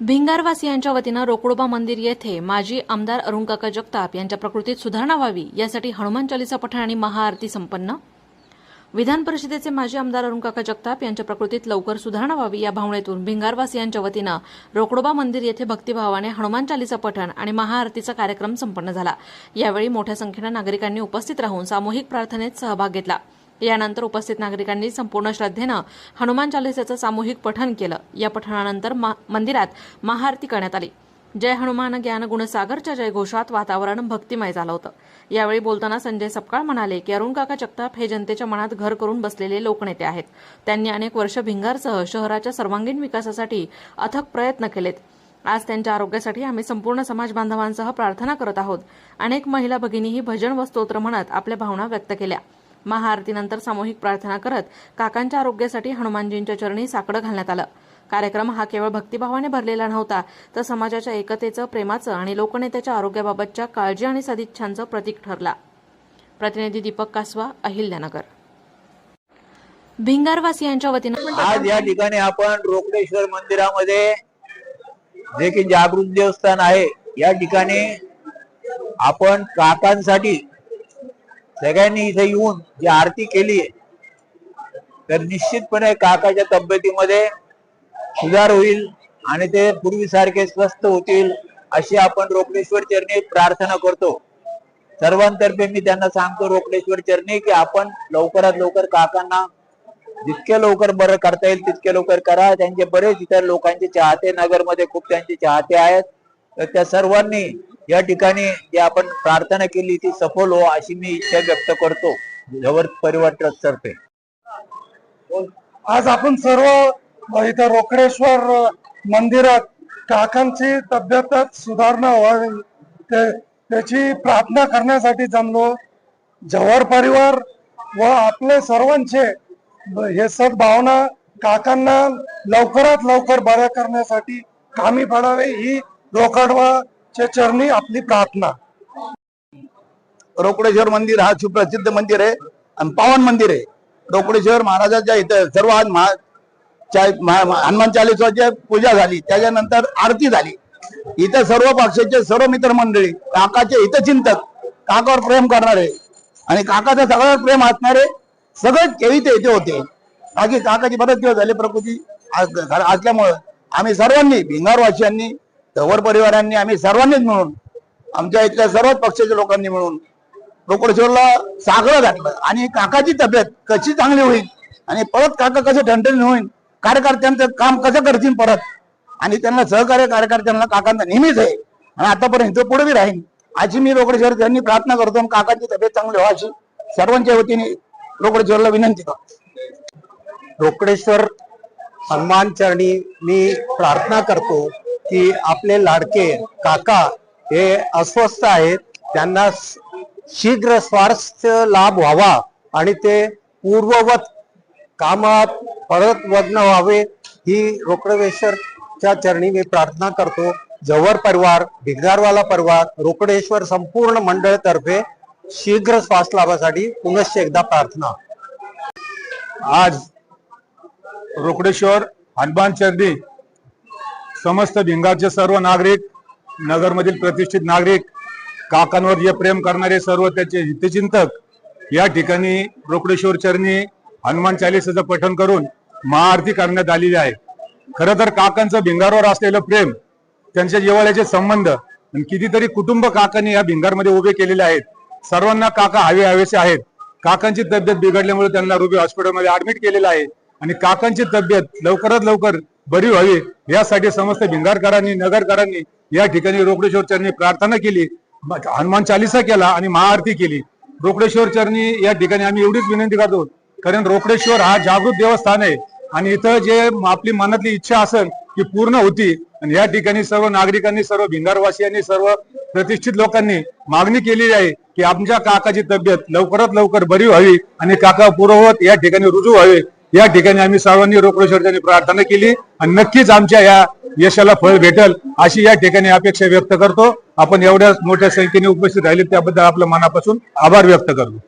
भिंगारवासियांच्या वतीनं रोकडोबा मंदिर येथे माजी आमदार अरुणकाका जगताप यांच्या प्रकृतीत सुधारणा व्हावी यासाठी हनुमान चालीसा पठण आणि महाआरती संपन्न। विधान परिषदेचे माजी आमदार अरुणकाका जगताप यांच्या प्रकृतीत लवकर सुधारणा व्हावी या भावनेतून भिंगारवासियांच्या वतीनं रोकडोबा मंदिर येथे भक्तिभावाने हनुमान चालीसा पठण आणि महाआरतीचा कार्यक्रम संपन्न झाला। यावेळी मोठ्या संख्येने नागरिकांनी उपस्थित राहून सामूहिक प्रार्थनेत सहभाग घेतला। यानंतर उपस्थित नागरिकांनी संपूर्ण श्रद्धेनं हनुमान चालीसाचं सामूहिक पठण केलं। या पठणानंतर मंदिरात महाआरती करण्यात आली। जय हनुमान ज्ञान गुणसागरच्या जयघोषात वातावरण भक्तिमय झालं होतं। यावेळी बोलताना संजय सपकाळ म्हणाले की अरुणकाका जगताप हे जनतेच्या मनात घर करून बसलेले लोकनेते आहेत। त्यांनी अनेक वर्ष भिंगारसह शहराच्या सर्वांगीण विकासासाठी अथक प्रयत्न केलेत। आज त्यांच्या आरोग्यासाठी आम्ही संपूर्ण समाज बांधवांसह प्रार्थना करत आहोत। अनेक महिला भगिनीही भजन व स्तोत्र म्हणत आपल्या भावना व्यक्त केल्या। महाआरतीनंतर सामूहिक प्रार्थना करत काकांच्या आरोग्यासाठी हनुमानजींच्या चरणी साकडं घालण्यात आलं। कार्यक्रम हा केवळ भक्तिभावाने भरलेला नव्हता, तर समाजाच्या एकतेचं, प्रेमाचं आणि लोकनेत्याच्या आरोग्याबाबतच्या काळजी आणि सदिच्छांचं प्रतीक ठरला। प्रतिनिधी दीपक कासवा, अहिल्यानगर। भिंगारवासियांच्या वतीनं आज या ठिकाणी आपण रोकडेश्वर मंदिरामध्ये जे की जागृत देवस्थान आहे, या ठिकाणी आपण काकांसाठी सगळ्यांनी इथे येऊन जी आरती केली तर निश्चितपणे काकाच्या तब्येतीमध्ये सुधार होईल आणि ते पूर्वीसारखे स्वस्थ होतील अशी आपण रोकडेश्वर चरणी प्रार्थना करतो। सर्वांतर्फे मी त्यांना सांगतो रोकडेश्वर चरणी की आपण लवकरात लवकर काकांना जितके लवकर बरं करता येईल तितके लवकर करा। त्यांचे बरेच इतर लोकांचे चाहते नगरमध्ये खूप त्यांचे चाहते आहेत, तर त्या सर्वांनी या ठिकाणी जे आपण प्रार्थना केली ती सफल हो अशी मी इच्छा व्यक्त करतो जवर परिवार ट्रस्ट तर्फे। आज आपण सर्व इथं रोकडेश्वर मंदिरात काकांची तब्येतच सुधारणा व्हावी त्याची प्रार्थना करण्यासाठी जमलो। जव्हार परिवार व आपले सर्वांचे हे सद्भावना काकांना लवकरात लवकर बऱ्या करण्यासाठी कामी पडावे ही रोकडोबाच्या चरणी आपली प्रार्थना। रोकडेश्वर मंदिर हा सुप्रसिद्ध मंदिर आहे आणि पावन मंदिर आहे। रोकडेश्वर महाराजांच्या इथं सर्व आज हनुमान चालीसाची पूजा झाली, त्याच्यानंतर आरती झाली। इथं सर्व पक्षाचे सर्व मित्रमंडळी काकाचे हितचिंतक, काकावर प्रेम करणारे आणि काकाचं सगळं प्रेम असणारे सगळे इथे होते। बाकी काकाची बरेच दिवस झाले प्रकृती असल्यामुळे आम्ही सर्वांनी भिंगारवासियांनी जव्हार परिवारांनी आम्ही सर्वांनीच मिळून आमच्या इथल्या सर्वच पक्षाच्या लोकांनी मिळून रोकडेश्वरला साकडं घातलं आणि काकाची तब्येत कशी चांगली होईल आणि परत काका कसे ठणठणीत होईल, कार्यकर्त्यांचं काम कसं करतील परत, आणि त्यांना सहकार्य कार्यकर्त्यांना काकांचा नेहमीच आहे आणि आतापर्यंत पुढे बी राहील अशी मी रोकडेश्वर त्यांनी प्रार्थना करतो। काकांची तब्येत चांगली व्हावी सर्वांच्या वतीने रोकडेश्वरला विनंती करतो। रोकडेश्वर हनुमान चरणी मी प्रार्थना करतो की आपले लाडके काका हे अस्वस्थ आहेत, त्यांना शीघ्र स्वास्थ्य लाभ व्हावा आणि ते पूर्ववत कामात परत मग्न व्हावे ही रोकडेश्वरच्या चरणी मी प्रार्थना करतो। जव्हार परिवार, भिंगारवाला परिवार, रोकडेश्वर संपूर्ण मंडळ तर्फे शीघ्र स्वास्थ्य लाभासाठी पुनश्च एकदा प्रार्थना। आज रोकडेश्वर हनुमान चरणी समस्त भिंगारचे सर्व नागरिक, नगरमधील प्रतिष्ठित नागरिक, काकांवर जे प्रेम करणारे सर्व त्याचे हितचिंतक या ठिकाणी रोकडेश्वर चरणी हनुमान चालीसाचं पठण करून महाआरती करण्यात आलेली आहे। खरं तर काकांचं भिंगारवर असलेलं प्रेम, त्यांच्या जिव्हाळ्याचे संबंध आणि कितीतरी कुटुंब काकांनी या भिंगारमध्ये उभे केलेले आहेत। सर्वांना काका हवेसे आहेत। काकांची तब्येत बिघडल्यामुळे त्यांना रुबी हॉस्पिटलमध्ये ऍडमिट केलेलं आहे आणि काकांची तब्येत लवकरात लवकर बरी व्हावी यासाठी समस्त भिंगारकरांनी, नगरकरांनी या ठिकाणी रोकडेश्वर चरणी प्रार्थना केली, हनुमान चालीसा केला आणि महाआरती केली। रोकडेश्वर चरणी या ठिकाणी आम्ही एवढीच विनंती करतो, कारण रोकडेश्वर हा जागृत देवस्थान आहे आणि इथं जे आपली मनातली इच्छा असेल ती पूर्ण होती। आणि या ठिकाणी सर्व नागरिकांनी, सर्व भिंगारवासियांनी, सर्व प्रतिष्ठित लोकांनी मागणी केलेली आहे की आमच्या काकाची तब्येत लवकरात लवकर बरी व्हावी आणि काका पूर्ववत या ठिकाणी रुजू व्हावे। या ठिकाणी आम्ही सर्वांनी रोकडेश्वरची प्रार्थना केली आणि नक्कीच आमच्या या यशाला फळ भेटल अशी या ठिकाणी अपेक्षा व्यक्त करतो। आपण एवढ्या मोठ्या संख्येने उपस्थित राहिले त्याबद्दल आपल्या मनापासून आभार व्यक्त करतो।